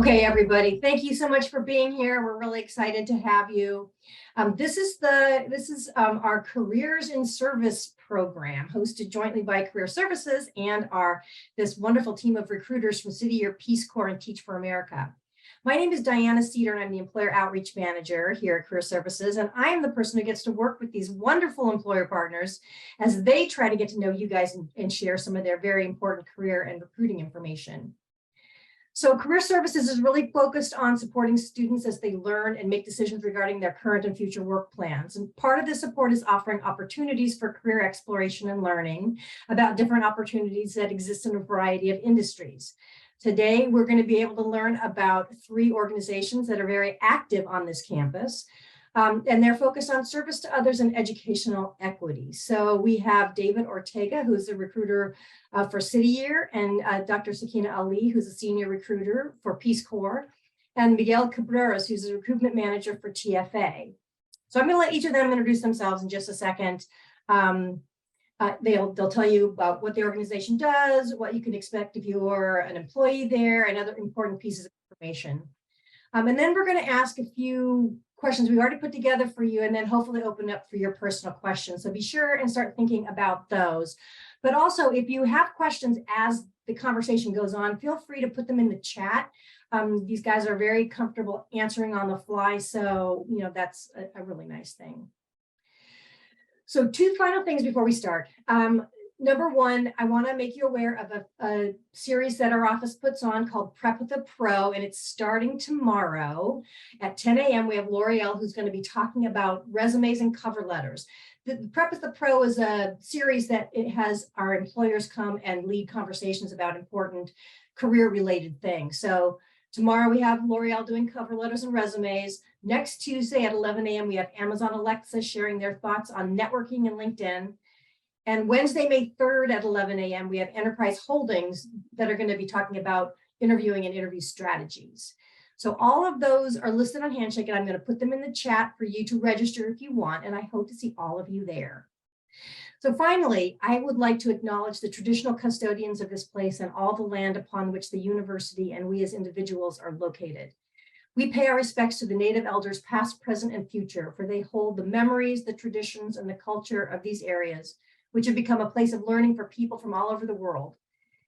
Okay, everybody, thank you so much for being here. We're really excited to have you. This is our Careers in Service program, hosted jointly by Career Services and this wonderful team of recruiters from City Year, Peace Corps, and Teach for America. My name is Diana Cedar, and I'm the Employer Outreach Manager here at Career Services, and I am the person who gets to work with these wonderful employer partners as they try to get to know you guys and share some of their very important career and recruiting information. So Career Services is really focused on supporting students as they learn and make decisions regarding their current and future work plans. And part of this support is offering opportunities for career exploration and learning about different opportunities that exist in a variety of industries. Today, we're going to be able to learn about 3 organizations that are very active on this campus. And they're focused on service to others and educational equity. So we have David Ortega, who's the recruiter for City Year, and Dr. Sakina Ali, who's a senior recruiter for Peace Corps, and Miguel Cabreras, who's a recruitment manager for TFA. So I'm going to let each of them introduce themselves in just a second. They'll tell you about what the organization does, what you can expect if you're an employee there, and other important pieces of information. And then we're going to ask a few questions we've already put together for you, and then hopefully open up for your personal questions. So be sure and start thinking about those. But also, if you have questions as the conversation goes on, feel free to put them in the chat. These guys are very comfortable answering on the fly, so that's a really nice thing. So 2 final things before we start. Number 1, I want to make you aware of a series that our office puts on called Prep with a Pro, and it's starting tomorrow at 10 a.m. We have L'Oreal, who's going to be talking about resumes and cover letters. The Prep with the Pro is a series that it has our employers come and lead conversations about important career-related things. So tomorrow we have L'Oreal doing cover letters and resumes. Next Tuesday at 11 a.m. we have Amazon Alexa sharing their thoughts on networking and LinkedIn. And Wednesday, May 3rd at 11 a.m., we have Enterprise Holdings that are going to be talking about interviewing and interview strategies. So all of those are listed on Handshake, and I'm going to put them in the chat for you to register if you want, and I hope to see all of you there. So finally, I would like to acknowledge the traditional custodians of this place and all the land upon which the university and we as individuals are located. We pay our respects to the Native elders past, present, and future, for they hold the memories, the traditions, and the culture of these areas, which have become a place of learning for people from all over the world.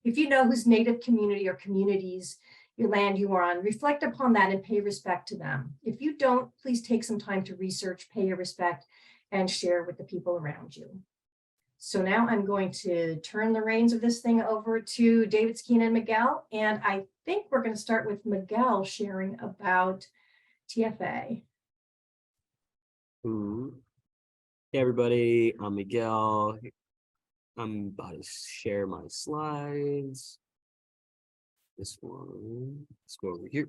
If you know whose Native community or communities your land you are on, reflect upon that and pay respect to them. If you don't, please take some time to research, pay your respect, and share with the people around you. So now I'm going to turn the reins of this thing over to David, Sakina, and Miguel. And I think we're going to start with Miguel sharing about TFA. Hey everybody, I'm Miguel. I'm about to share my slides. This one, let's go over here.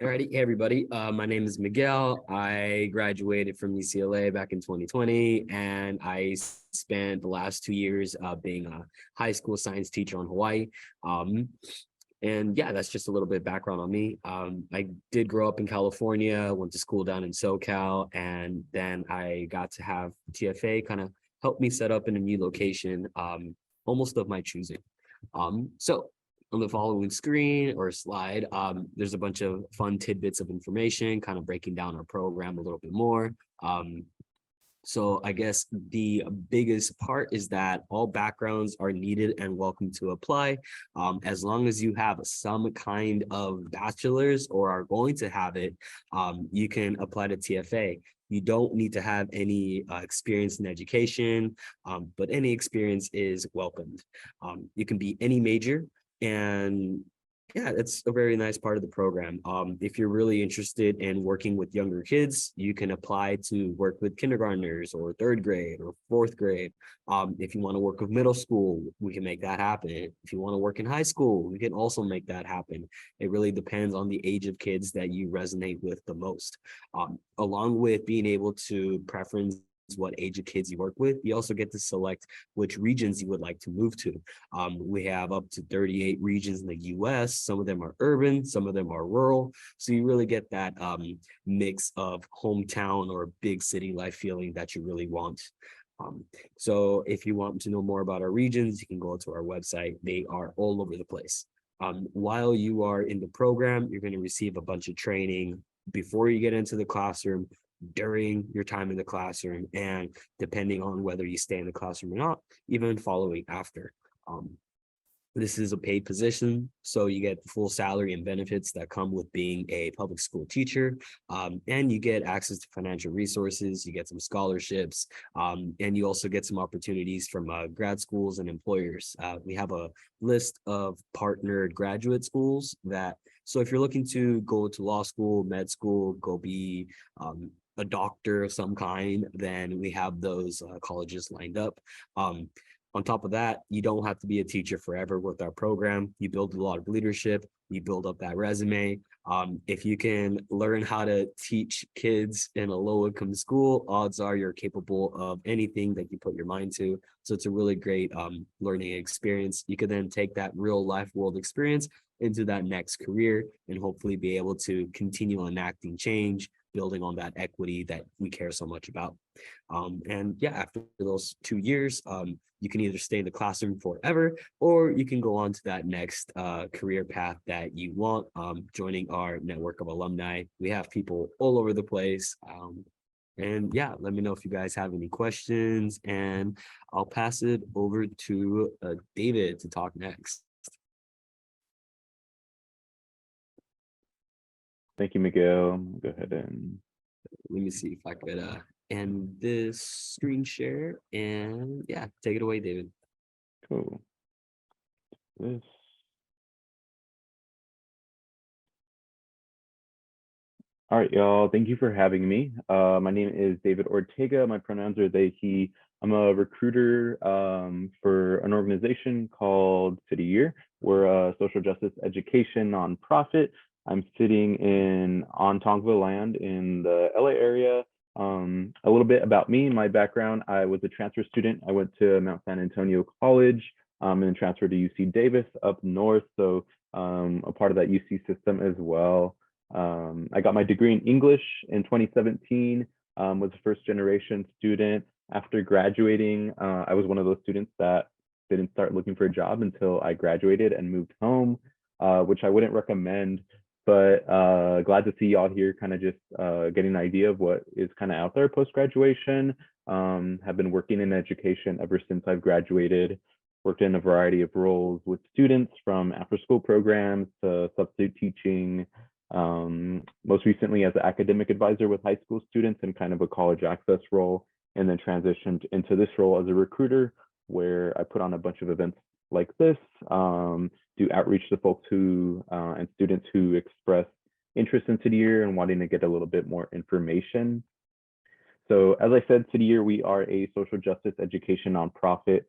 Alrighty, hey everybody, my name is Miguel. I graduated from UCLA back in 2020, and I spent the last 2 years being a high school science teacher in Hawaii. And yeah, that's just a little bit of background on me. I did grow up in California, went to school down in SoCal, and then I got to have TFA kind of help me set up in a new location, almost of my choosing. So on the following screen or slide, there's a bunch of fun tidbits of information, kind of breaking down our program a little bit more. So I guess the biggest part is that all backgrounds are needed and welcome to apply. As long as you have some kind of bachelor's or are going to have it, you can apply to TFA. You don't need to have any experience in education, but any experience is welcomed. You can be any major, and yeah, it's a very nice part of the program. If you're really interested in working with younger kids, you can apply to work with kindergartners or 3rd grade or 4th grade. If you want to work with middle school, we can make that happen. If you want to work in high school, we can also make that happen. It really depends on the age of kids that you resonate with the most. Along with being able to preference what age of kids you work with, you also get to select which regions you would like to move to. We have up to 38 regions in the US. Some of them are urban, some of them are rural. So you really get that mix of hometown or big city life feeling that you really want. So if you want to know more about our regions, you can go to our website. They are all over the place. While you are in the program, you're going to receive a bunch of training before you get into the classroom, during your time in the classroom, and depending on whether you stay in the classroom or not, even following after. This is a paid position, so you get the full salary and benefits that come with being a public school teacher, and you get access to financial resources, you get some scholarships, and you also get some opportunities from grad schools and employers. We have a list of partnered graduate schools so if you're looking to go to law school, med school, go be a doctor of some kind, then we have those colleges lined up. On top of that, you don't have to be a teacher forever with our program. You build a lot of leadership, you build up that resume. If you can learn how to teach kids in a low-income school, odds are you're capable of anything that you put your mind to. So it's a really great learning experience. You can then take that real life world experience into that next career and hopefully be able to continue enacting change, building on that equity that we care so much about. And yeah, after those 2 years, you can either stay in the classroom forever, or you can go on to that next career path that you want, joining our network of alumni. We have people all over the place. And yeah, let me know if you guys have any questions, and I'll pass it over to David to talk next. Thank you, Miguel. Go ahead and Let me see if I could end this screen share, and yeah, take it away, David. cool. This. All right, y'all. Thank you for having me. My name is David Ortega. My pronouns are they, he. I'm a recruiter for an organization called City Year. We're a social justice education nonprofit. I'm sitting on Tongva land in the LA area. A little bit about me, my background. I was a transfer student. I went to Mount San Antonio College and then transferred to UC Davis up north. So a part of that UC system as well. I got my degree in English in 2017, was a first generation student. After graduating, I was one of those students that didn't start looking for a job until I graduated and moved home, which I wouldn't recommend, but glad to see y'all here kind of just getting an idea of what is kind of out there post-graduation. Have been working in education ever since I've graduated, worked in a variety of roles with students from after-school programs to substitute teaching, most recently as an academic advisor with high school students in kind of a college access role, and then transitioned into this role as a recruiter, where I put on a bunch of events like this, do outreach to folks who and students who express interest in City Year and wanting to get a little bit more information. So as I said, City Year, we are a social justice education nonprofit,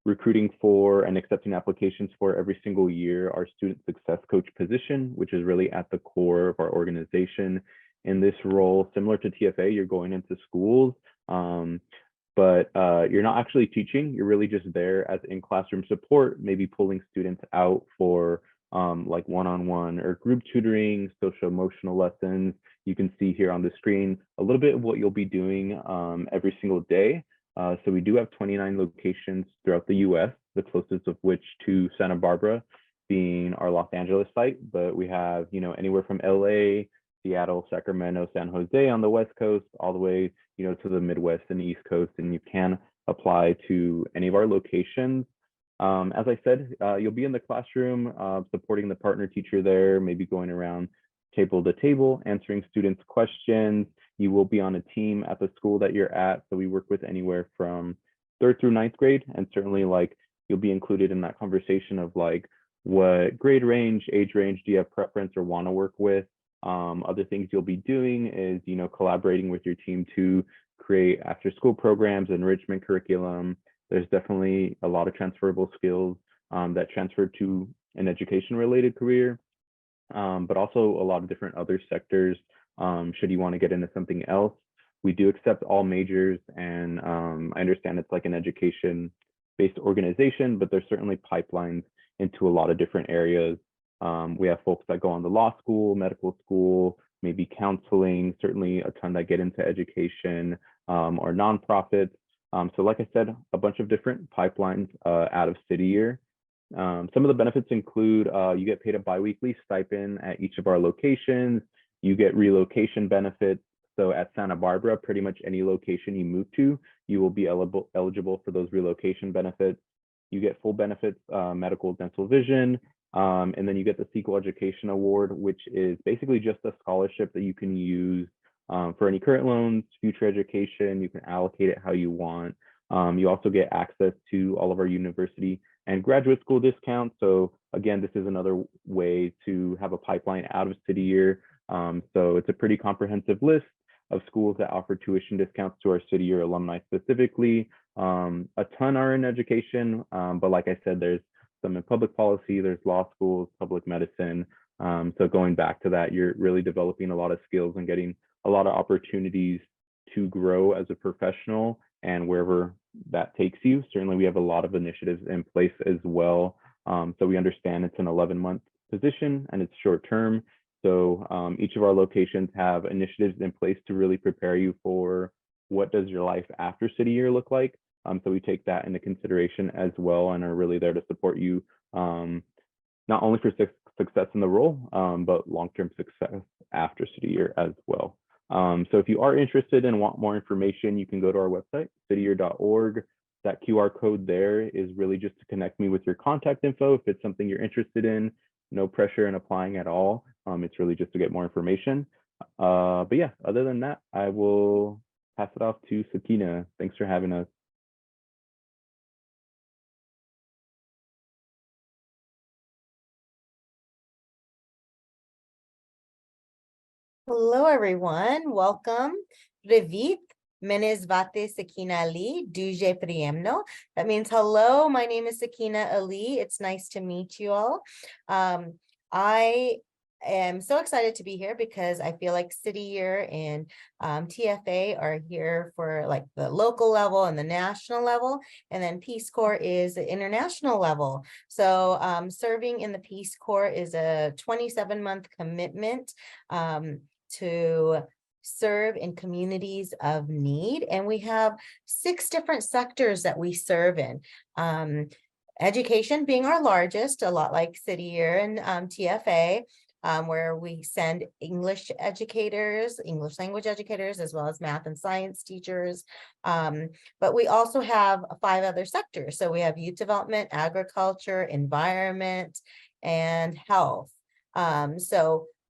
recruiting for and accepting applications for every single year our student success coach position, which is really at the core of our organization. In this role, similar to TFA, you're going into schools, but you're not actually teaching. You're really just there as in-classroom support, maybe pulling students out for like one-on-one or group tutoring, social emotional lessons. You can see here on the screen a little bit of what you'll be doing every single day. So we do have 29 locations throughout the US, the closest of which to Santa Barbara being our Los Angeles site, but we have, anywhere from LA, Seattle, Sacramento, San Jose on the West Coast, all the way, to the Midwest and East Coast, and you can apply to any of our locations. As I said, you'll be in the classroom, supporting the partner teacher there, maybe going around table to table, answering students' questions. You will be on a team at the school that you're at. So we work with anywhere from 3rd through 9th grade, and certainly you'll be included in that conversation of what grade range, age range do you have preference or want to work with. Other things you'll be doing is, collaborating with your team to create after school programs, enrichment curriculum. There's definitely a lot of transferable skills that transfer to an education related career, but also a lot of different other sectors. Should you want to get into something else, we do accept all majors, and I understand it's like an education-based organization, but there's certainly pipelines into a lot of different areas. We have folks that go on the law school, medical school, maybe counseling, certainly a ton that get into education or nonprofits. So like I said, a bunch of different pipelines out of City Year. Some of the benefits include you get paid a biweekly stipend at each of our locations. You get relocation benefits. So at Santa Barbara, pretty much any location you move to, you will be eligible for those relocation benefits. You get full benefits, medical, dental, vision, and then you get the Sequel Education Award, which is basically just a scholarship that you can use for any current loans, future education. You can allocate it how you want. You also get access to all of our university and graduate school discounts. So again, this is another way to have a pipeline out of City Year. So it's a pretty comprehensive list of schools that offer tuition discounts to our City Year alumni specifically. A ton are in education, but like I said, there's some in public policy, there's law schools, public medicine. So going back to that, you're really developing a lot of skills and getting a lot of opportunities to grow as a professional and wherever that takes you. Certainly we have a lot of initiatives in place as well. So we understand it's an 11-month position and it's short term. So each of our locations have initiatives in place to really prepare you for what does your life after City Year look like. So we take that into consideration as well and are really there to support you, not only for success in the role, but long-term success after City Year as well. So if you are interested and want more information, you can go to our website, cityyear.org. That QR code there is really just to connect me with your contact info. If it's something you're interested in, no pressure in applying at all. It's really just to get more information. But yeah, other than that, I will pass it off to Sakina. Thanks for having us. Hello, everyone. Welcome. Revit. Menezvate Sakina Ali, Duje Priemno. That means hello, my name is Sakina Ali. It's nice to meet you all. I am so excited to be here because I feel like City Year and TFA are here for like the local level and the national level, and then Peace Corps is the international level. So serving in the Peace Corps is a 27-month commitment to serve in communities of need. And we have 6 different sectors that we serve in. Education being our largest, a lot like City Year and TFA, where we send English educators, English language educators, as well as math and science teachers. But we also have 5 other sectors. So we have youth development, agriculture, environment, and health.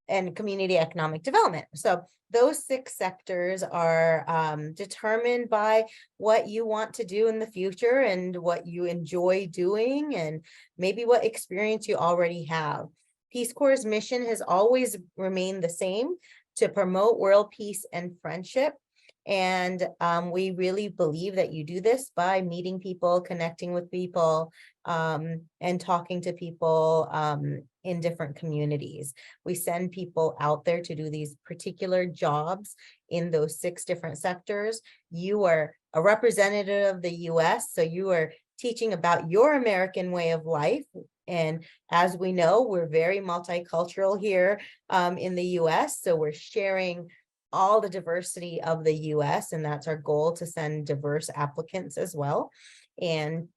And community economic development. So those 6 sectors are determined by what you want to do in the future and what you enjoy doing and maybe what experience you already have. Peace Corps' mission has always remained the same: to promote world peace and friendship. And we really believe that you do this by meeting people, connecting with people, and talking to people in different communities. We send people out there to do these particular jobs in those 6 different sectors. You are a representative of the US, so you are teaching about your American way of life. And as we know, we're very multicultural here in the US, so we're sharing all the diversity of the US, and that's our goal, to send diverse applicants as well. And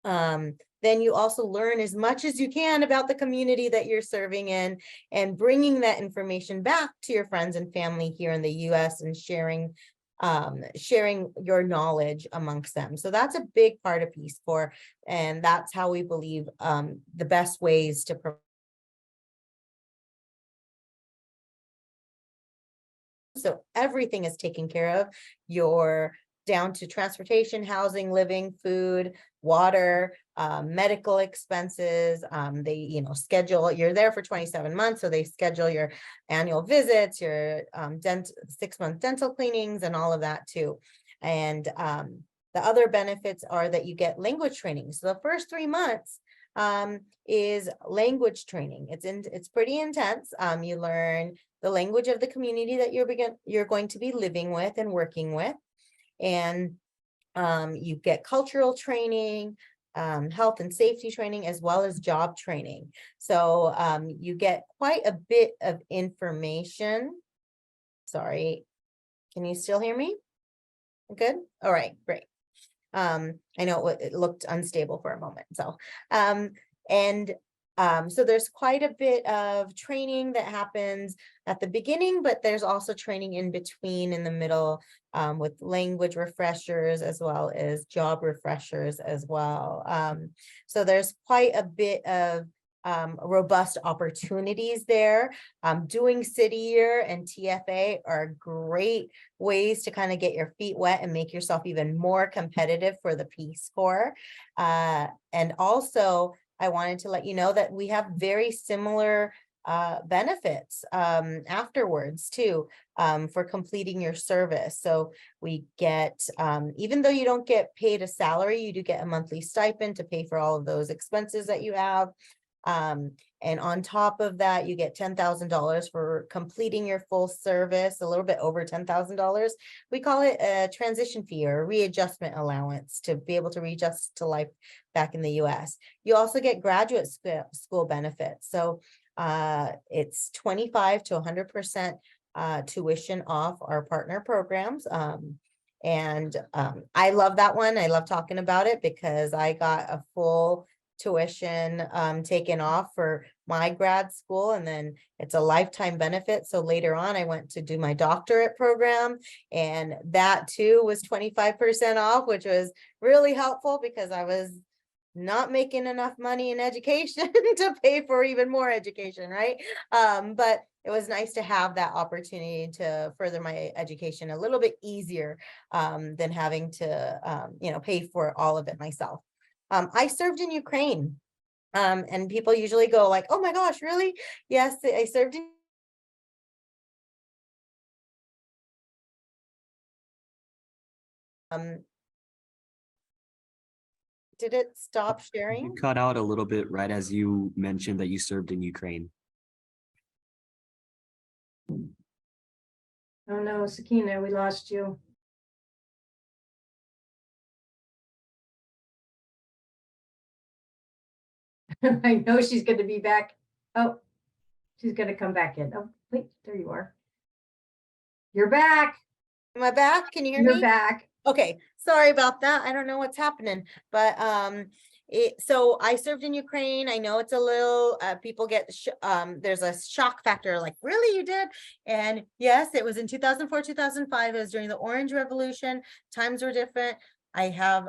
then you also learn as much as you can about the community that you're serving in and bringing that information back to your friends and family here in the US and sharing your knowledge amongst them. So that's a big part of Peace Corps, and that's how we believe the best ways to so everything is taken care of. You're down to transportation, housing, living, food, water, medical expenses. They, schedule, you're there for 27 months. So they schedule your annual visits, your 6-month dental cleanings and all of that too. And the other benefits are that you get language training. So the first 3 months is language training. It's pretty intense. You learn the language of the community that you're going to be living with and working with. And you get cultural training, health and safety training, as well as job training. So you get quite a bit of information. Sorry, can you still hear me? Good. All right, great. I know it looked unstable for a moment. So And so there's quite a bit of training that happens at the beginning, but there's also training in between, in the middle, with language refreshers as well as job refreshers as well. So there's quite a bit of robust opportunities there. Doing City Year and TFA are great ways to kind of get your feet wet and make yourself even more competitive for the Peace Corps. And also, I wanted to let you know that we have very similar benefits afterwards too, for completing your service. So we get, even though you don't get paid a salary, you do get a monthly stipend to pay for all of those expenses that you have. And on top of that, you get $10,000 for completing your full service, a little bit over $10,000. We call it a transition fee or a readjustment allowance to be able to readjust to life back in the US. You also get graduate school benefits. So it's 25 to 100% tuition off our partner programs. I love that one. I love talking about it because I got a full tuition taken off for my grad school, and then it's a lifetime benefit. So later on I went to do my doctorate program, and that too was 25% off, which was really helpful because I was not making enough money in education to pay for even more education, right? But it was nice to have that opportunity to further my education a little bit easier than having to pay for all of it myself. I served in Ukraine, and people usually go like, oh my gosh, really? Yes, I served in did it stop You sharing? cut out a little bit right as you mentioned that you served in Ukraine. Oh no, Sakina, we lost you. I know she's going to be back. Oh, she's going to come back in. Oh, wait, there you are. You're back. Am I back? Can you hear You're me? back. Okay, sorry about that. I don't know what's happening, but so I served in Ukraine. I know it's a little people get there's a shock factor, like, really, you did? And yes, it was in 2004, 2005. It was during the Orange Revolution. Times were different. I have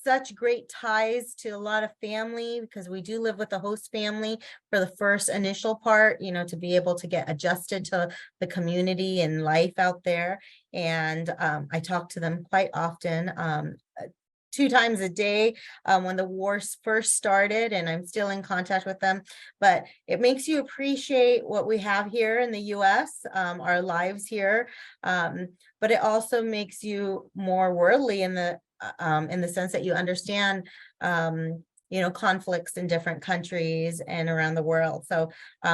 such great ties to a lot of family because we do live with a host family for the first initial part, to be able to get adjusted to the community and life out there. And I talk to them quite often, 2 times a day when the war first started, and I'm still in contact with them. But it makes you appreciate what we have here in the US, our lives here. But it also makes you more worldly in the sense that you understand conflicts in different countries and around the world. So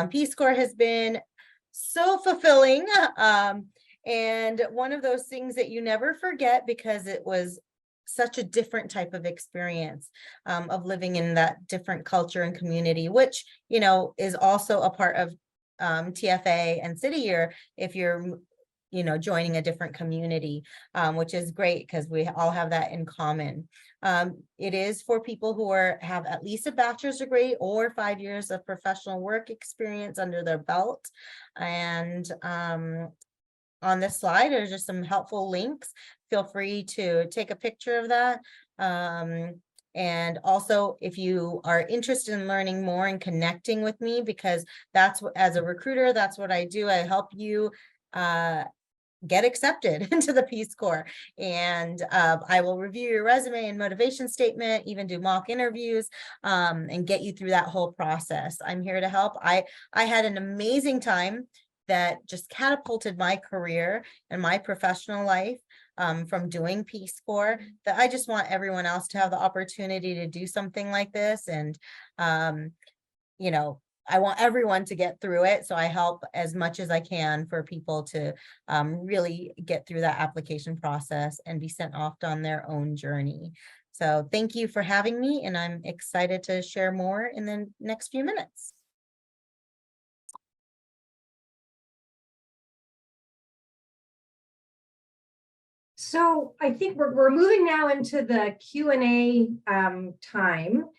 Peace Corps has been so fulfilling. And one of those things that you never forget because it was such a different type of experience of living in that different culture and community, which, is also a part of TFA and City Year if you're, joining a different community, which is great because we all have that in common. It is for people who have at least a bachelor's degree or 5 years of professional work experience under their belt. And on this slide, there's just some helpful links. Feel free to take a picture of that. And also, if you are interested in learning more and connecting with me, because that's what, as a recruiter, that's what I do. I help you get accepted into the Peace Corps. And I will review your resume and motivation statement, even do mock interviews, and get you through that whole process. I'm here to help. I had an amazing time that just catapulted my career and my professional life from doing Peace Corps, that I just want everyone else to have the opportunity to do something like this. And, I want everyone to get through it. So I help as much as I can for people to really get through that application process and be sent off on their own journey. So thank you for having me, and I'm excited to share more in the next few minutes. So I think we're moving now into the Q&A time.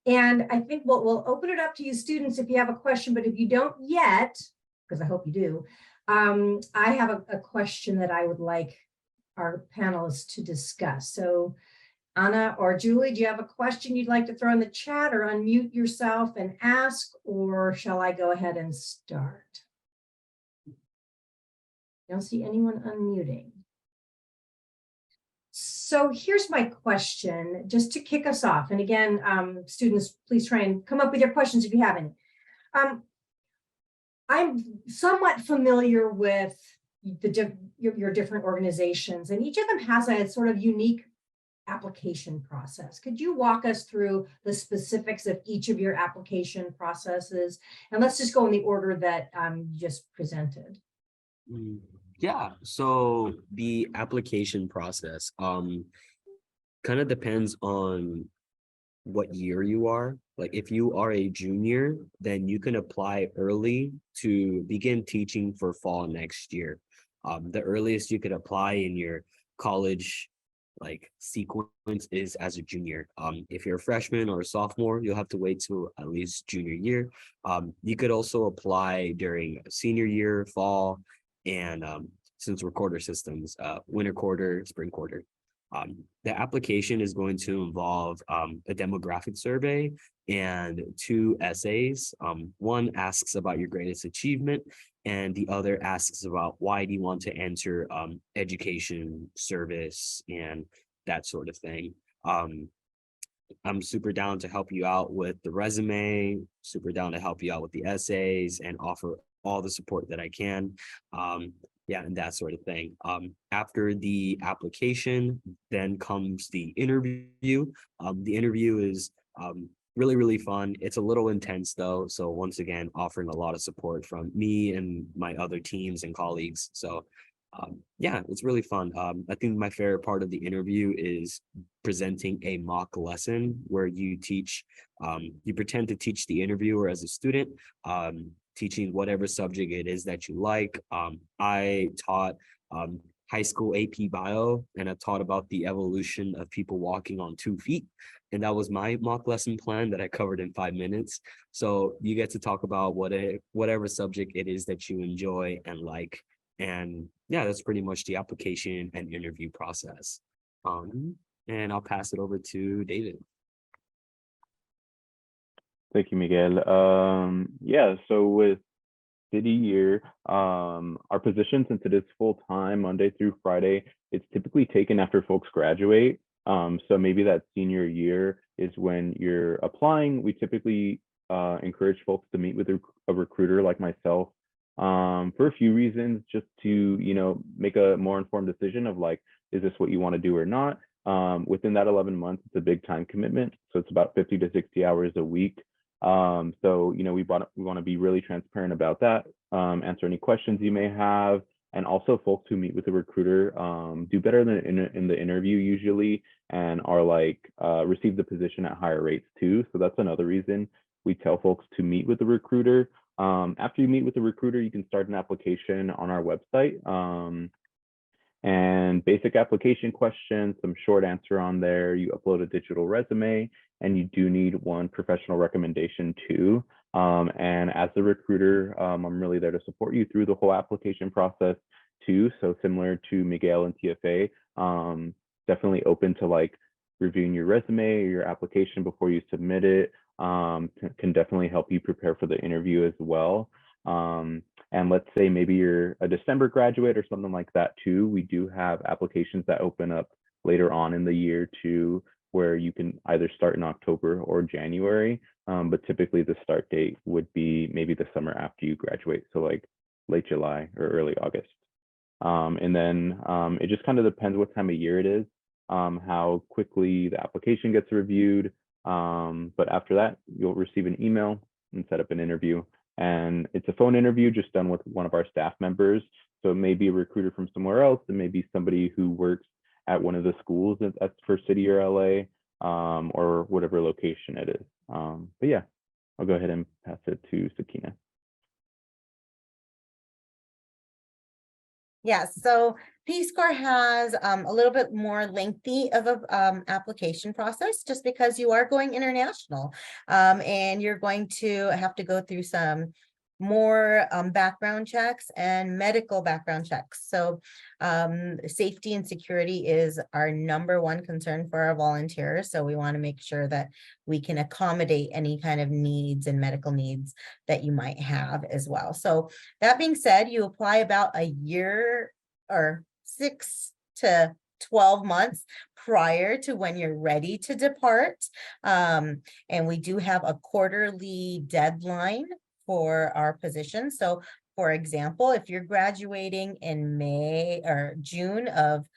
And I think we'll open it up to you students if you have a question, but if you don't yet, because I hope you do, I have a question that I would like our panelists to discuss. So Anna or Julie, do you have a question you'd like to throw in the chat or unmute yourself and ask, or shall I go ahead and start? I don't see anyone unmuting. So here's my question, just to kick us off. And again, students, please try and come up with your questions if you have any. I'm somewhat familiar with your different organizations, and each of them has a sort of unique application process. Could you walk us through the specifics of each of your application processes? And let's just go in the order that you just presented. Yeah, so the application process kind of depends on what year you are. Like if you are a junior, then you can apply early to begin teaching for fall next year. The earliest you could apply in your college like sequence is as a junior. If you're a freshman or a sophomore, you'll have to wait till at least junior year. You could also apply during senior year, fall, and since we're quarter systems, winter quarter, spring quarter. The application is going to involve a demographic survey and 2 essays. One asks about your greatest achievement, and the other asks about why do you want to enter education, service, and that sort of thing. I'm super down to help you out with the resume, super down to help you out with the essays and offer all the support that I can. Yeah, and that sort of thing. After the application, then comes the interview. The interview is really, really fun. It's a little intense though. So once again, offering a lot of support from me and my other teams and colleagues. So yeah, it's really fun. I think my favorite part of the interview is presenting a mock lesson where you teach, you pretend to teach the interviewer as a student, teaching whatever subject it is that you like. I taught high school AP Bio, and I taught about the evolution of people walking on 2 feet. And that was my mock lesson plan that I covered in 5 minutes. So you get to talk about whatever subject it is that you enjoy and like. And yeah, that's pretty much the application and interview process. And I'll pass it over to David. Thank you, Miguel. Yeah, so with City Year, our position, since it is full-time Monday through Friday, it's typically taken after folks graduate. So maybe that senior year is when you're applying. We typically encourage folks to meet with a recruiter like myself for a few reasons, just to, you know, make a more informed decision of like, is this what you want to do or not? Within that 11 months, it's a big time commitment. So it's about 50 to 60 hours a week. So, you know, we want to be really transparent about that, answer any questions you may have. And also folks who meet with a recruiter do better than in the interview usually, and are like receive the position at higher rates too. So that's another reason we tell folks to meet with the recruiter. After you meet with the recruiter, you can start an application on our website. And basic application questions, some short answer on there. You upload a digital resume, and you do need 1 professional recommendation too. And as the recruiter, I'm really there to support you through the whole application process too. So similar to Miguel and TFA, definitely open to like reviewing your resume or your application before you submit it. Can definitely help you prepare for the interview as well. And let's say maybe you're a December graduate or something like that too. We do have applications that open up later on in the year too, where you can either start in October or January. But typically the start date would be maybe the summer after you graduate. So like late July or early August. And then it just kind of depends what time of year it is, how quickly the application gets reviewed. But after that, you'll receive an email and set up an interview. And it's a phone interview just done with one of our staff members. So it may be a recruiter from somewhere else. It may be somebody who works at one of the schools at for City or LA, or whatever location it is. But yeah, I'll go ahead and pass it to Sakina. Yes, so Peace Corps has a little bit more lengthy of a application process just because you are going international. And you're going to have to go through some more background checks and medical background checks. So safety and security is our #1 concern for our volunteers. So we want to make sure that we can accommodate any kind of needs and medical needs that you might have as well. So that being said, you apply about a year or 6 to 12 months prior to when you're ready to depart. And we do have a quarterly deadline for our position. So for example, if you're graduating in May or June of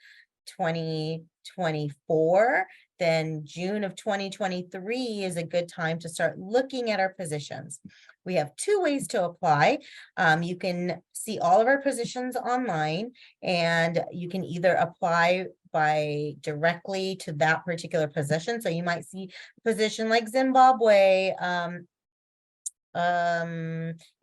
2024, then June of 2023 is a good time to start looking at our positions. We have 2 ways to apply. You can see all of our positions online, and you can either apply by directly to that particular position. So you might see a position like Zimbabwe,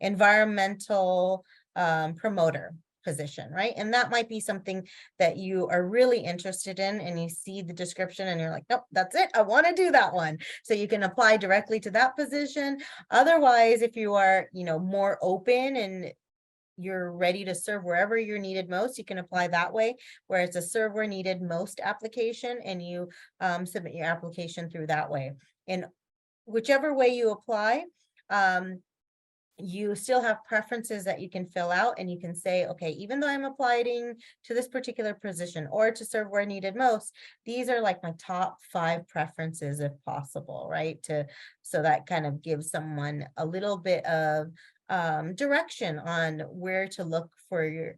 environmental promoter position, right? And that might be something that you are really interested in, and you see the description and you're like, nope, that's it, I want to do that one. So you can apply directly to that position. Otherwise, if you are, more open and you're ready to serve wherever you're needed most, you can apply that way, where it's a serve where needed most application, and you submit your application through that way. And whichever way you apply, you still have preferences that you can fill out, and you can say, okay, even though I'm applying to this particular position or to serve where needed most, these are like my top 5 preferences if possible, right? So that kind of gives someone a little bit of direction on where to look for you.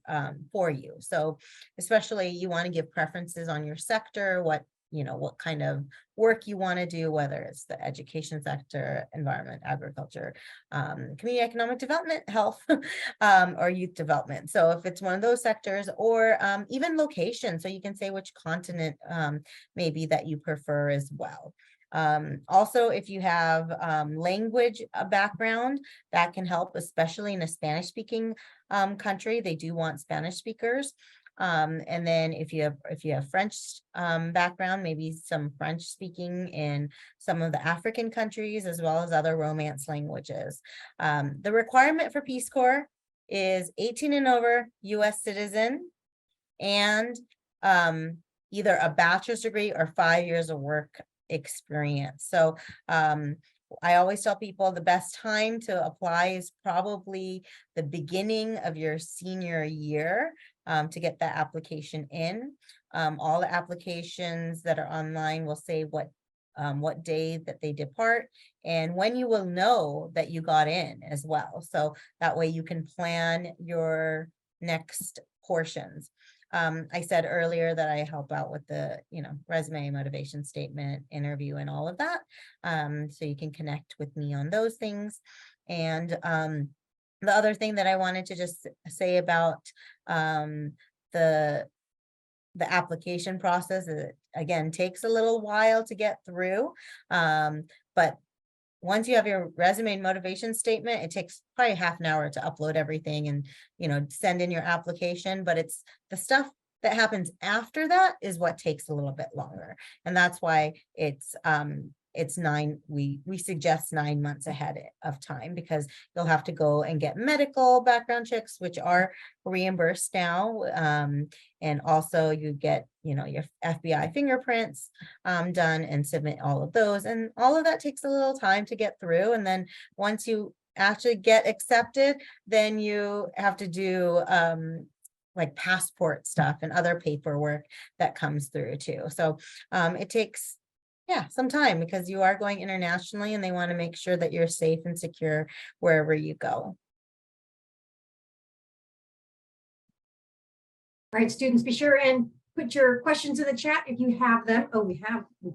So especially you want to give preferences on your sector, what kind of work you want to do, whether it's the education sector, environment, agriculture, community economic development, health, or youth development. So if it's one of those sectors, or even location, so you can say which continent maybe that you prefer as well. Also, if you have language background, that can help, especially in a Spanish speaking country. They do want Spanish speakers. And then if you have French background, maybe some French speaking in some of the African countries, as well as other Romance languages. The requirement for Peace Corps is 18 and over, US citizen, and either a bachelor's degree or 5 years of work experience. So I always tell people the best time to apply is probably the beginning of your senior year to get that application in. All the applications that are online will say what day that they depart and when you will know that you got in as well. So that way you can plan your next portions. I said earlier that I help out with the, resume, motivation statement, interview, and all of that. So you can connect with me on those things. And the other thing that I wanted to just say about the application process, it again takes a little while to get through. But once you have your resume and motivation statement, it takes probably half an hour to upload everything and, send in your application. But it's the stuff that happens after that is what takes a little bit longer. And that's why it's 9, we suggest 9 months ahead of time, because you'll have to go and get medical background checks, which are reimbursed now. And also you get, your FBI fingerprints done and submit all of those. And all of that takes a little time to get through. And then once you actually get accepted, then you have to do like passport stuff and other paperwork that comes through too. So it takes some time, because you are going internationally and they want to make sure that you're safe and secure wherever you go. All right, students, be sure and put your questions in the chat if you have them. Oh, we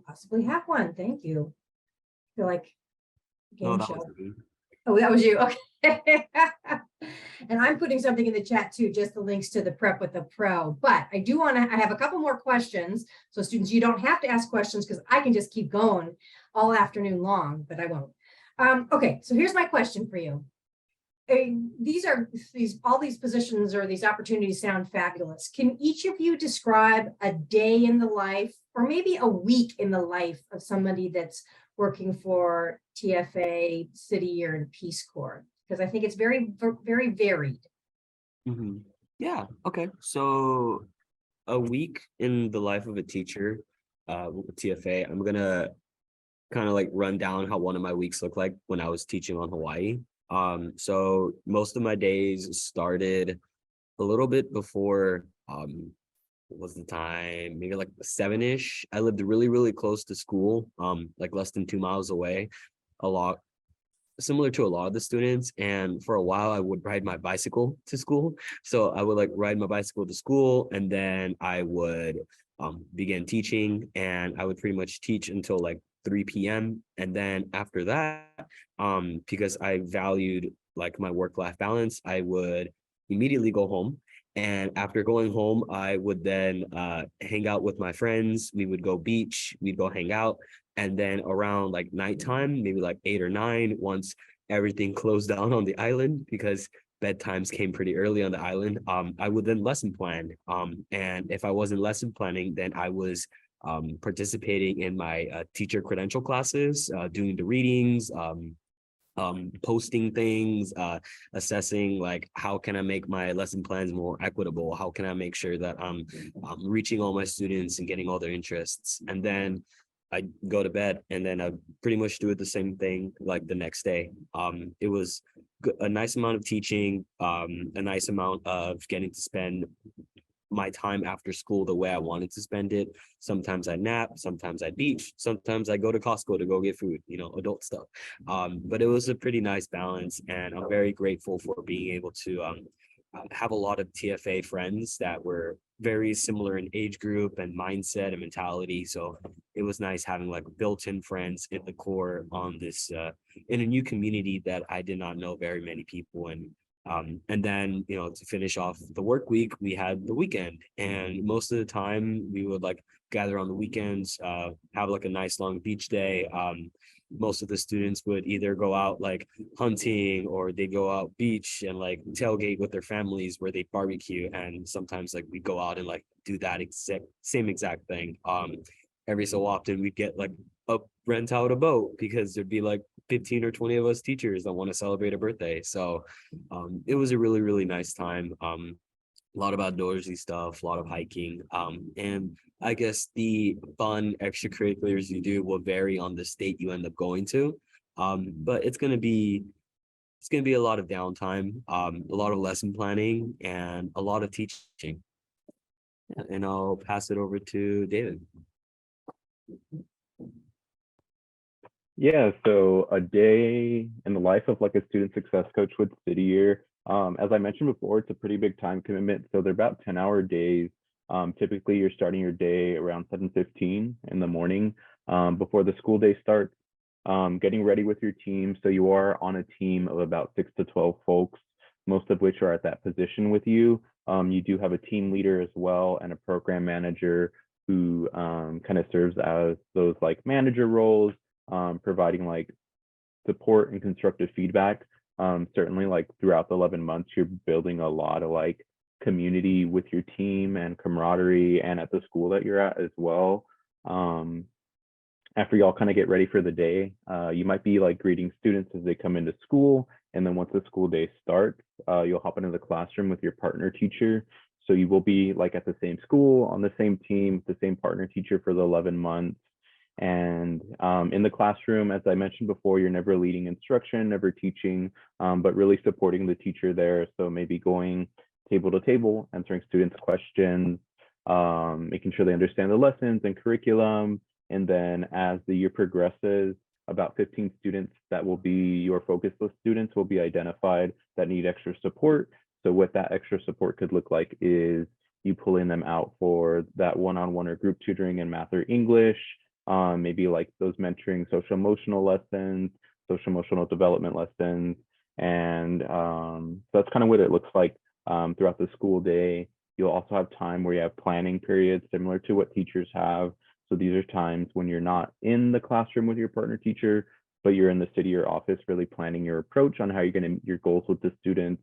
possibly have one. Thank you. I feel like game show. Oh, that was you. Okay. And I'm putting something in the chat too, just the links to the Prep with the Pro. But I do want to, I have a couple more questions. So students, you don't have to ask questions, because I can just keep going all afternoon long, but I won't. Okay, so here's my question for you. all these positions or these opportunities sound fabulous. Can each of you describe a day in the life or maybe a week in the life of somebody that's working for TFA, City Year, and Peace Corps? Because I think it's very, very varied. Mhm. Yeah, okay. So a week in the life of a teacher with TFA, I'm gonna kind of like run down how one of my weeks looked like when I was teaching on Hawaii. So most of my days started a little bit before what was the time? Maybe like 7-ish. I lived really, really close to school, like less than 2 miles away. A lot similar to a lot of the students. And for a while, I would ride my bicycle to school. So I would like ride my bicycle to school, and then I would begin teaching, and I would pretty much teach until like 3 p.m. And then after that, because I valued like my work-life balance, I would immediately go home. And after going home, I would then hang out with my friends. We would go beach, we'd go hang out. And then around like nighttime, maybe like 8 or 9, once everything closed down on the island, because bedtimes came pretty early on the island, I would then lesson plan. And if I wasn't lesson planning, then I was participating in my teacher credential classes, doing the readings, posting things, assessing like how can I make my lesson plans more equitable, how can I make sure that I'm reaching all my students and getting all their interests. And then I go to bed, and then I pretty much do it the same thing like the next day. It was a nice amount of teaching, a nice amount of getting to spend my time after school the way I wanted to spend it. Sometimes I nap, sometimes I beach, sometimes I go to Costco to go get food, adult stuff. But it was a pretty nice balance, and I'm very grateful for being able to have a lot of TFA friends that were very similar in age group and mindset and mentality. So it was nice having like built-in friends in the core on this in a new community that I did not know very many people. And then, to finish off the work week, we had the weekend, and most of the time we would like gather on the weekends, have like a nice long beach day. Most of the students would either go out like hunting, or they go out beach and like tailgate with their families where they barbecue. And sometimes like we go out and like do that same exact thing. Every so often we'd get like rent out a boat, because there'd be like 15 or 20 of us teachers that want to celebrate a birthday. So it was a really, really nice time. A lot of outdoorsy stuff, a lot of hiking. And I guess the fun extracurriculars you do will vary on the state you end up going to. But it's gonna be a lot of downtime, a lot of lesson planning, and a lot of teaching. And I'll pass it over to David. Yeah, so a day in the life of like a student success coach with City Year. As I mentioned before, it's a pretty big time commitment. So they're about 10-hour days. Typically, you're starting your day around 7:15 in the morning before the school day starts, getting ready with your team. So you are on a team of about 6 to 12 folks, most of which are at that position with you. You do have a team leader as well, and a program manager who kind of serves as those like manager roles, providing like support and constructive feedback. Certainly like throughout the 11 months, you're building a lot of like community with your team and camaraderie, and at the school that you're at as well. After y'all kind of get ready for the day, you might be like greeting students as they come into school. And then once the school day starts, you'll hop into the classroom with your partner teacher. So you will be like at the same school, on the same team, the same partner teacher for the 11 months. And in the classroom, as I mentioned before, you're never leading instruction, never teaching, but really supporting the teacher there. So maybe going table to table, answering students' questions, making sure they understand the lessons and curriculum. And then as the year progresses, about 15 students that will be your focus list students will be identified that need extra support. So what that extra support could look like is you pulling them out for that one-on-one or group tutoring in math or English, maybe like those mentoring social emotional lessons, social emotional development lessons. And so that's kind of what it looks like throughout the school day. You'll also have time where you have planning periods similar to what teachers have. So these are times when you're not in the classroom with your partner teacher, but you're in the city or office really planning your approach on how you're going to meet your goals with the students,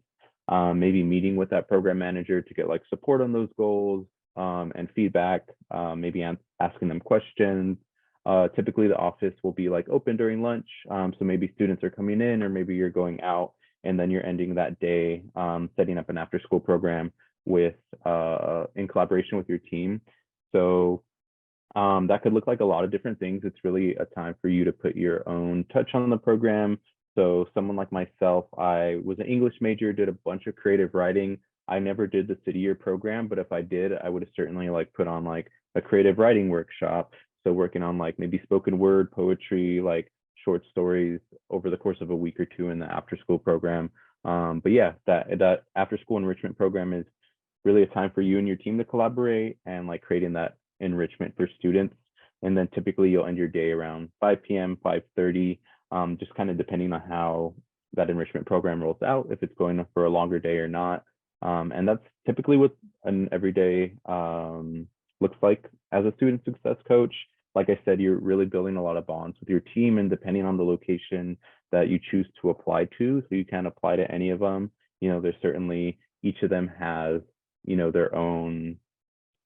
maybe meeting with that program manager to get like support on those goals and feedback, maybe asking them questions. Typically the office will be like open during lunch. So maybe students are coming in, or maybe you're going out and then you're ending that day setting up an after school program with in collaboration with your team. So that could look like a lot of different things. It's really a time for you to put your own touch on the program. So someone like myself, I was an English major, did a bunch of creative writing. I never did the city year program, but if I did, I would have certainly like put on like a creative writing workshop. So working on like maybe spoken word, poetry, like short stories over the course of a week or two in the after school program. But yeah, that after school enrichment program is really a time for you and your team to collaborate and like creating that enrichment for students. And then typically you'll end your day around 5 p.m., 5:30, just kind of depending on how that enrichment program rolls out, if it's going for a longer day or not. And that's typically what an everyday looks like as a student success coach. Like I said, you're really building a lot of bonds with your team, and depending on the location that you choose to apply to, so you can apply to any of them. There's certainly, each of them has, their own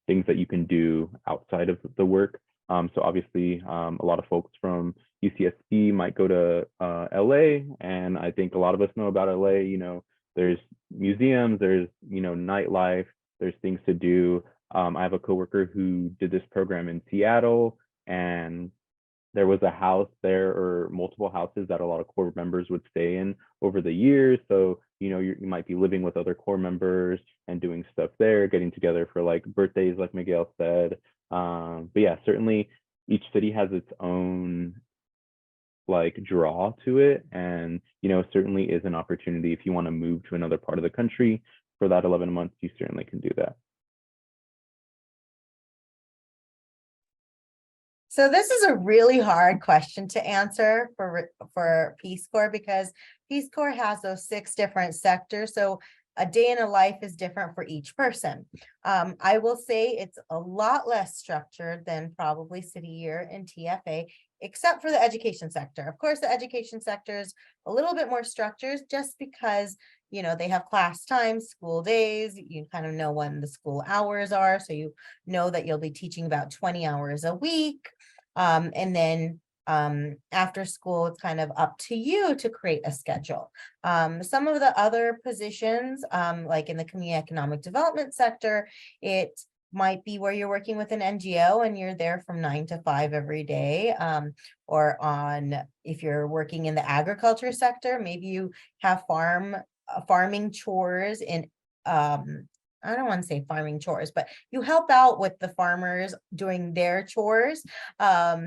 things that you can do outside of the work. So obviously, a lot of folks from UCSB might go to LA, and I think a lot of us know about LA. There's museums, there's nightlife, there's things to do. I have a coworker who did this program in Seattle, and there was a house there, or multiple houses, that a lot of core members would stay in over the years. So you might be living with other core members and doing stuff there, getting together for like birthdays, like Miguel said. But yeah, certainly each city has its own like draw to it, and certainly is an opportunity. If you want to move to another part of the country for that 11 months, you certainly can do that. So this is a really hard question to answer for Peace Corps, because Peace Corps has those 6 different sectors. So a day in a life is different for each person. I will say it's a lot less structured than probably City Year and TFA, except for the education sector. Of course, the education sector is a little bit more structured, just because they have class times, school days. You kind of know when the school hours are, so you know that you'll be teaching about 20 hours a week. And then after school, it's kind of up to you to create a schedule. Some of the other positions, like in the community economic development sector, it might be where you're working with an NGO and you're there from 9 to 5 every day. Or if you're working in the agriculture sector, maybe you have farming chores in I don't want to say farming chores, but you help out with the farmers doing their chores. That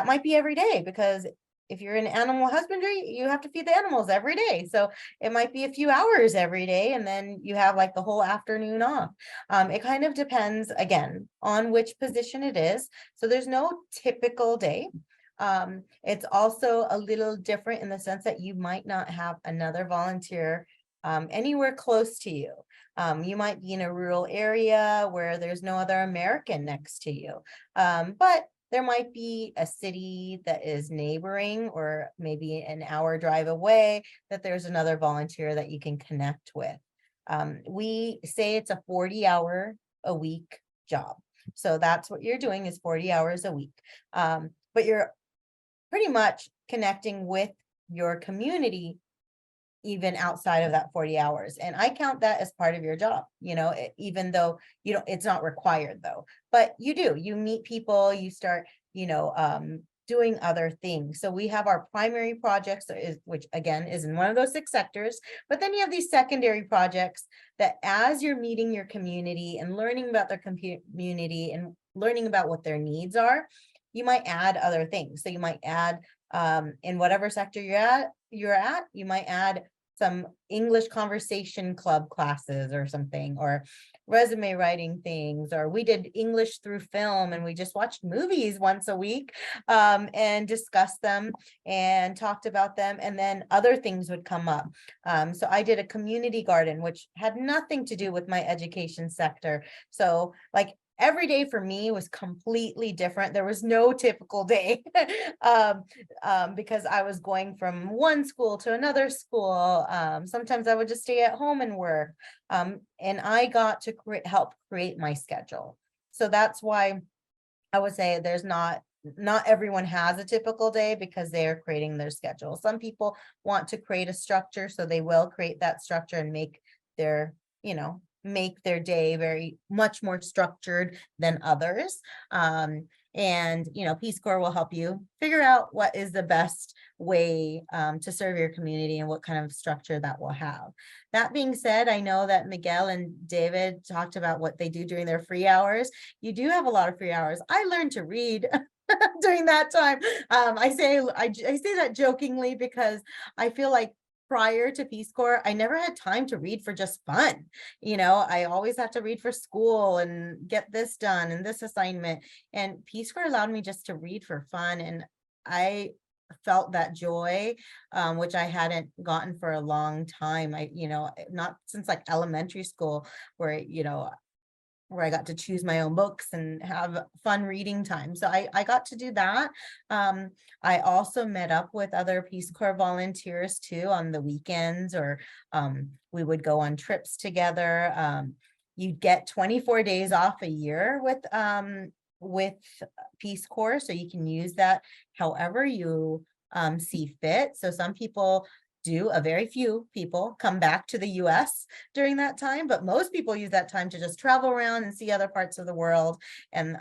might be every day, because if you're in animal husbandry, you have to feed the animals every day. So it might be a few hours every day, and then you have like the whole afternoon off. It kind of depends, again, on which position it is. So there's no typical day. It's also a little different in the sense that you might not have another volunteer anywhere close to you. You might be in a rural area where there's no other American next to you. But there might be a city that is neighboring, or maybe an hour drive away, that there's another volunteer that you can connect with. We say it's a 40-hour-a-week job. So that's what you're doing, is 40 hours a week. But you're pretty much connecting with your community even outside of that 40 hours. And I count that as part of your job, even though it's not required though, but you meet people, you start, doing other things. So we have our primary projects, which again is in one of those 6 sectors, but then you have these secondary projects that, as you're meeting your community and learning about their community and learning about what their needs are, you might add other things. So you might add, in whatever sector you're at, you might add some English conversation club classes or something, or resume writing things, or we did English through film, and we just watched movies once a week and discussed them and talked about them, and then other things would come up. So I did a community garden, which had nothing to do with my education sector. So like every day for me was completely different. There was no typical day because I was going from one school to another school. Sometimes I would just stay at home and work. And I got to help create my schedule. So that's why I would say there's not everyone has a typical day because they are creating their schedule. Some people want to create a structure, so they will create that structure and make their, make their day very much more structured than others. And Peace Corps will help you figure out what is the best way to serve your community and what kind of structure that will have. That being said, I know that Miguel and David talked about what they do during their free hours. You do have a lot of free hours. I learned to read during that time. I say that jokingly because I feel like prior to Peace Corps, I never had time to read for just fun. I always had to read for school and get this done and this assignment. And Peace Corps allowed me just to read for fun. And I felt that joy, which I hadn't gotten for a long time. Not since like elementary school where I got to choose my own books and have fun reading time. So I got to do that. I also met up with other Peace Corps volunteers too on the weekends, or we would go on trips together. You'd get 24 days off a year with Peace Corps, so you can use that however you see fit. So some people a very few people come back to the US during that time, but most people use that time to just travel around and see other parts of the world and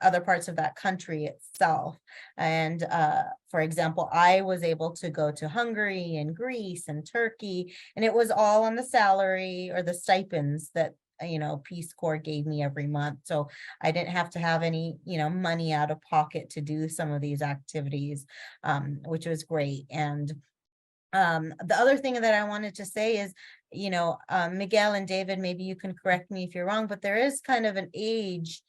other parts of that country itself. And for example, I was able to go to Hungary and Greece and Turkey, and it was all on the salary or the stipends that Peace Corps gave me every month. So I didn't have to have any, money out of pocket to do some of these activities, which was great. And the other thing that I wanted to say is, Miguel and David, maybe you can correct me if you're wrong, but there is kind of an age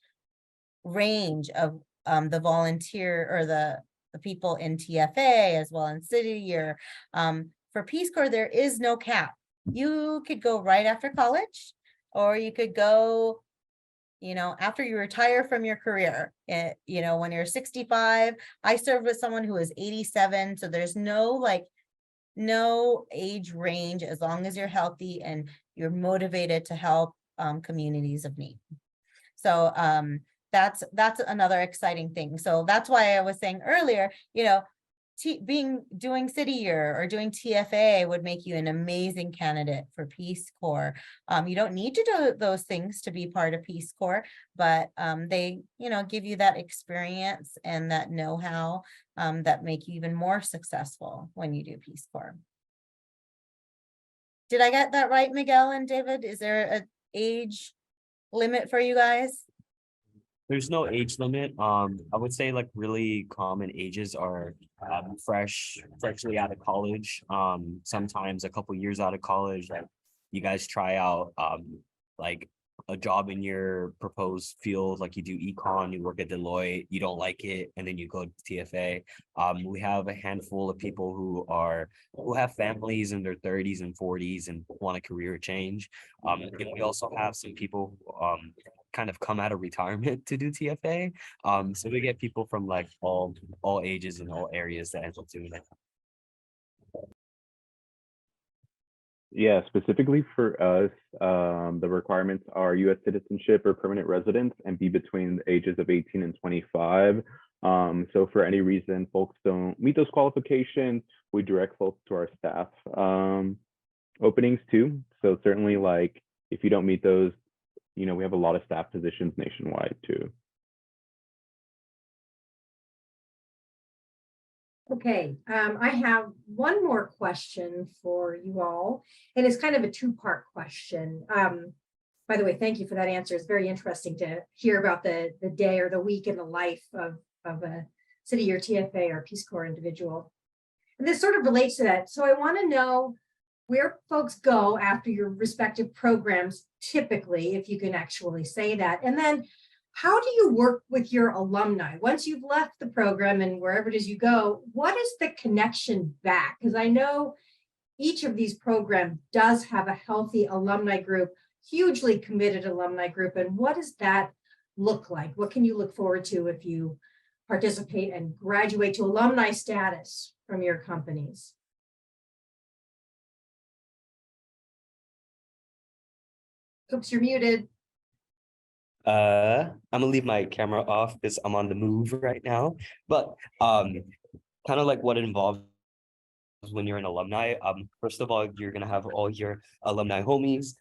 range of the volunteer or the people in TFA as well in City Year. For Peace Corps, there is no cap. You could go right after college, or you could go after you retire from your career, when you're 65. I served with someone who was 87. So there's no age range as long as you're healthy and you're motivated to help communities of need. So that's another exciting thing. So that's why I was saying earlier, doing City Year or doing TFA would make you an amazing candidate for Peace Corps. You don't need to do those things to be part of Peace Corps, but they give you that experience and that know-how that make you even more successful when you do Peace Corps. Did I get that right, Miguel and David? Is there an age limit for you guys? There's no age limit. I would say like really common ages are freshly out of college. Sometimes a couple years out of college, like you guys try out like a job in your proposed field, like you do econ, you work at Deloitte, you don't like it, and then you go to TFA. We have a handful of people who have families in their 30s and 40s and want a career change. And we also have some people who kind of come out of retirement to do TFA. So we get people from like all ages and all areas that end up doing it. Yeah, specifically for us, the requirements are U.S. citizenship or permanent residence and be between the ages of 18 and 25. So for any reason folks don't meet those qualifications, we direct folks to our staff openings too. So certainly, like if you don't meet those, we have a lot of staff positions nationwide too. Okay, I have one more question for you all, and it's kind of a two-part question. By the way, thank you for that answer. It's very interesting to hear about the day or the week in the life of a City Year TFA or Peace Corps individual. And this sort of relates to that. So I want to know where folks go after your respective programs, typically, if you can actually say that. And then how do you work with your alumni? Once you've left the program and wherever it is you go, what is the connection back? Because I know each of these programs does have a healthy alumni group, hugely committed alumni group. And what does that look like? What can you look forward to if you participate and graduate to alumni status from your companies? Oops, you're muted. I'm gonna leave my camera off because I'm on the move right now. But kind of like what it involves when you're an alumni. First of all, you're gonna have all your alumni homies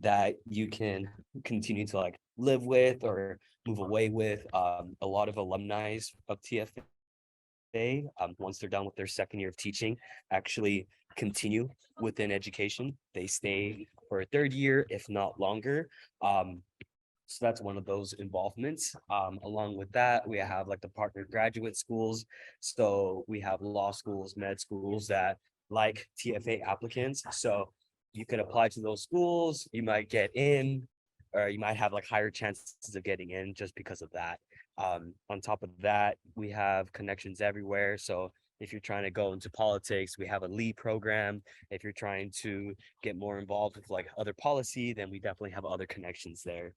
that you can continue to like live with or move away with. A lot of alumni of TFA, once they're done with their second year of teaching, actually continue within education. They stay for a third year, if not longer. So that's one of those involvements. Along with that, we have like the partner graduate schools. So we have law schools, med schools that like TFA applicants. So you can apply to those schools, you might get in, or you might have like higher chances of getting in just because of that. On top of that, we have connections everywhere. So if you're trying to go into politics, we have a lead program. If you're trying to get more involved with like other policy, then we definitely have other connections there.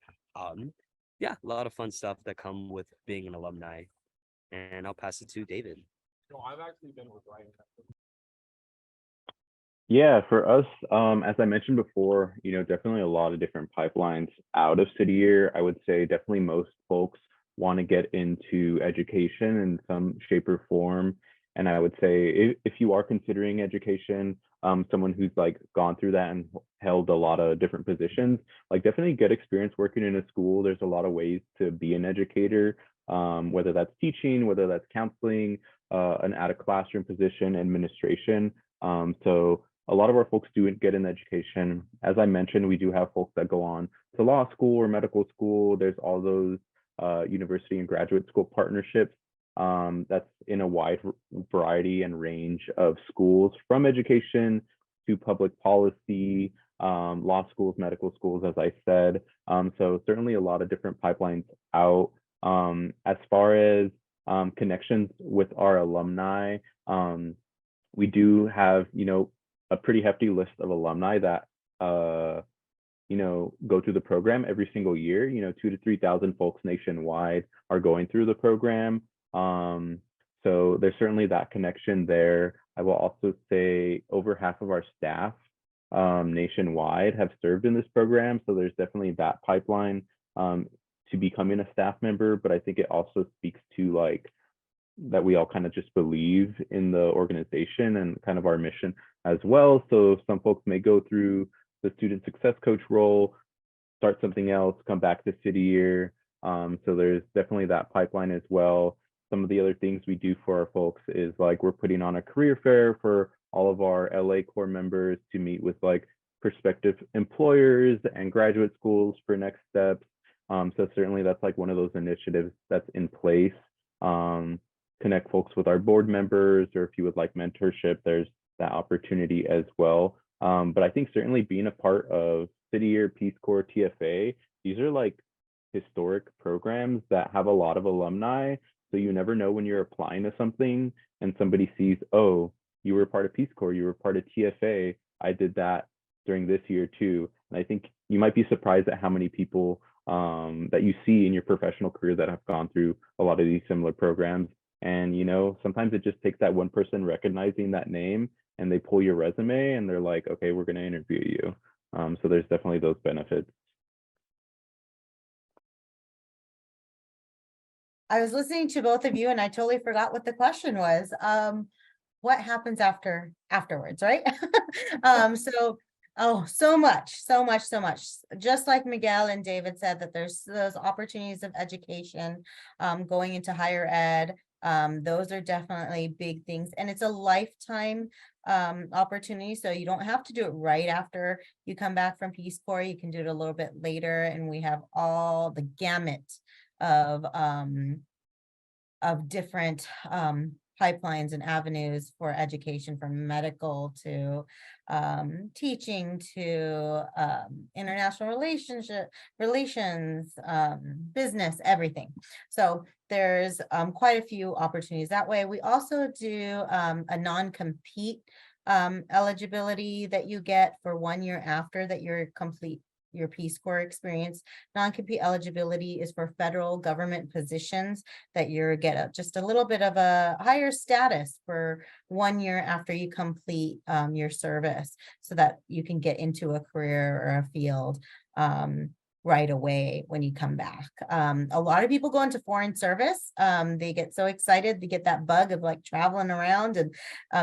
Yeah, a lot of fun stuff that come with being an alumni. And I'll pass it to David. No, I've actually been with Ryan. Yeah, for us, as I mentioned before, definitely a lot of different pipelines out of City Year. I would say definitely most folks want to get into education in some shape or form. And I would say if you are considering education, someone who's like gone through that and held a lot of different positions, like definitely get experience working in a school. There's a lot of ways to be an educator, whether that's teaching, whether that's counseling, an out of classroom position, administration. So a lot of our folks do get an education. As I mentioned, we do have folks that go on to law school or medical school. There's all those university and graduate school partnerships. That's in a wide variety and range of schools, from education to public policy, law schools, medical schools, as I said. So certainly a lot of different pipelines out. As far as connections with our alumni, we do have, a pretty hefty list of alumni that go through the program every single year. 2,000 to 3,000 folks nationwide are going through the program. So there's certainly that connection there. I will also say over half of our staff nationwide have served in this program. So there's definitely that pipeline to becoming a staff member. But I think it also speaks to like that we all kind of just believe in the organization and kind of our mission as well. So some folks may go through the student success coach role, start something else, come back to City Year. So there's definitely that pipeline as well. Some of the other things we do for our folks is like we're putting on a career fair for all of our LA core members to meet with like prospective employers and graduate schools for next steps. So certainly that's like one of those initiatives that's in place. Connect folks with our board members, or if you would like mentorship, there's that opportunity as well. But I think certainly being a part of City Year, Peace Corps, TFA, these are like historic programs that have a lot of alumni. So you never know when you're applying to something and somebody sees, oh, you were part of Peace Corps, you were part of TFA, I did that during this year too. And I think you might be surprised at how many people that you see in your professional career that have gone through a lot of these similar programs. And, sometimes it just takes that one person recognizing that name and they pull your resume and they're like, okay, we're going to interview you. So there's definitely those benefits. I was listening to both of you and I totally forgot what the question was. What happens afterwards, right? So much. Just like Miguel and David said, that there's those opportunities of education, going into higher ed. Those are definitely big things, and it's a lifetime opportunity. So you don't have to do it right after you come back from Peace Corps. You can do it a little bit later, and we have all the gamut of different pipelines and avenues for education, from medical to teaching to international relations, business, everything. So there's quite a few opportunities that way. We also do a non-compete eligibility that you get for 1 year after that you're complete your Peace Corps experience. Non-compete eligibility is for federal government positions that get just a little bit of a higher status for 1 year after you complete your service, so that you can get into a career or a field right away when you come back. A lot of people go into foreign service. They get so excited, they get that bug of like traveling around and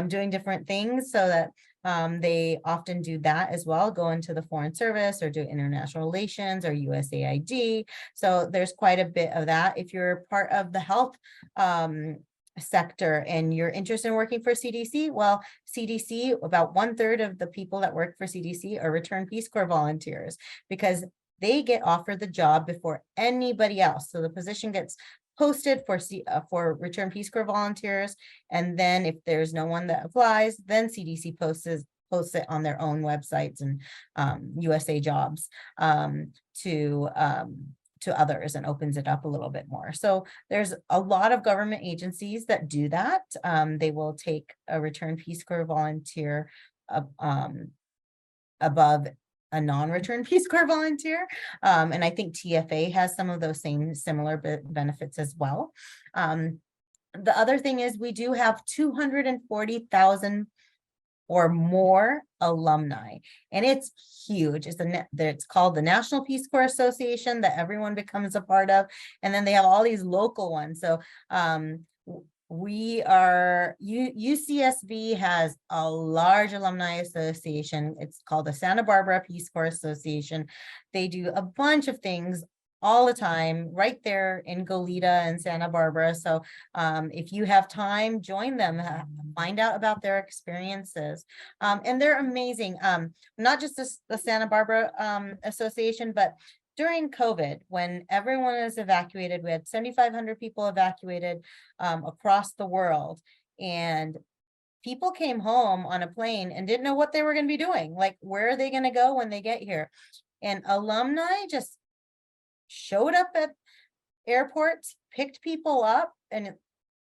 doing different things, so that they often do that as well, go into the foreign service or do international relations or USAID. So there's quite a bit of that. If you're part of the health sector and you're interested in working for CDC, well, CDC, about 1/3 of the people that work for CDC are returned Peace Corps volunteers, because they get offered the job before anybody else. So the position gets posted for return Peace Corps volunteers, and then if there's no one that applies, then CDC posts it on their own websites and USA Jobs to others, and opens it up a little bit more. So there's a lot of government agencies that do that. They will take a return Peace Corps volunteer above a non-return Peace Corps volunteer. And I think TFA has some of those same similar benefits as well. The other thing is we do have 240,000 or more alumni, and it's huge. It's called the National Peace Corps Association that everyone becomes a part of. And then they have all these local ones. So UCSB has a large alumni association. It's called the Santa Barbara Peace Corps Association. They do a bunch of things all the time right there in Goleta and Santa Barbara. So if you have time, join them, find out about their experiences. And they're amazing. Not just the Santa Barbara Association, but during COVID, when everyone was evacuated, we had 7,500 people evacuated across the world, and people came home on a plane and didn't know what they were going to be doing. Like, where are they going to go when they get here? And alumni just showed up at airports, picked people up, and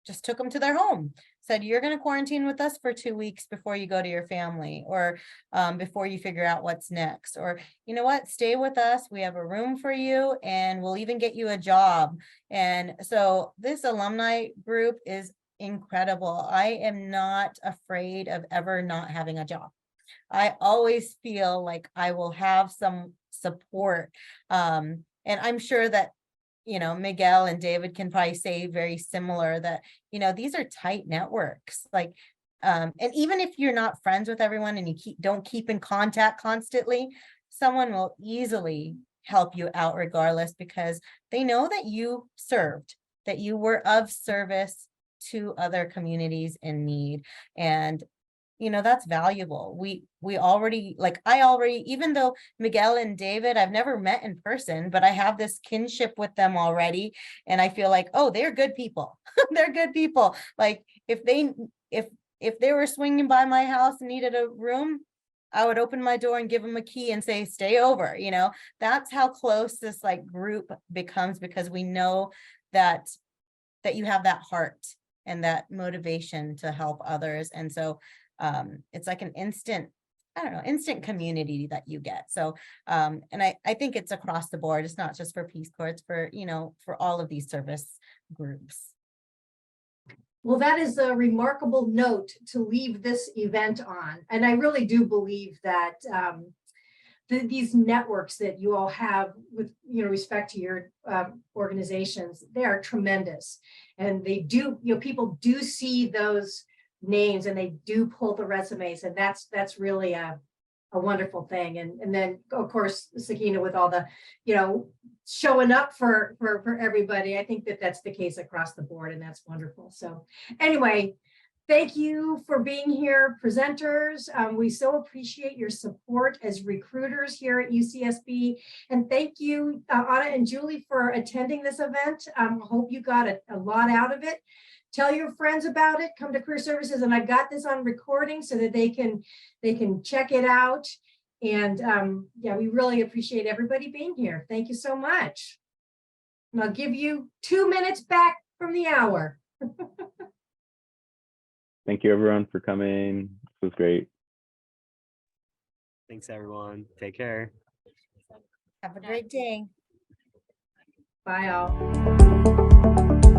just took them to their home. Said, you're going to quarantine with us for 2 weeks before you go to your family, or before you figure out what's next, or you know what, stay with us. We have a room for you, and we'll even get you a job. And so this alumni group is incredible. I am not afraid of ever not having a job. I always feel like I will have some support. And I'm sure that, you know, Miguel and David can probably say very similar that, you know, these are tight networks. Like, and even if you're not friends with everyone and you don't keep in contact constantly, someone will easily help you out regardless, because they know that you served, that you were of service to other communities in need. And you know, that's valuable. We already, like, I already, even though Miguel and David, I've never met in person, but I have this kinship with them already. And I feel like, oh, they're good people. They're good people. Like, if they were swinging by my house and needed a room, I would open my door and give them a key and say, stay over. You know, that's how close this like group becomes, because we know that you have that heart and that motivation to help others. And so it's like an instant community that you get. So, and I think it's across the board. It's not just for Peace Corps, it's for, you know, for all of these service groups. Well, that is a remarkable note to leave this event on. And I really do believe that these networks that you all have with, you know, respect to your organizations, they are tremendous. And they do, you know, people do see those names and they do pull the resumes, and that's really a wonderful thing. And then of course Sakina, with all the, you know, showing up for everybody, I think that's the case across the board, and that's wonderful. So anyway, thank you for being here, presenters. We so appreciate your support as recruiters here at UCSB, and thank you Anna and Julie for attending this event. Hope you got a lot out of it. Tell your friends about it. Come to Career Services, and I've got this on recording so that they can check it out. And yeah, we really appreciate everybody being here. Thank you so much. And I'll give you 2 minutes back from the hour. Thank you everyone for coming. This was great. Thanks everyone. Take care. Have a great day. Bye all.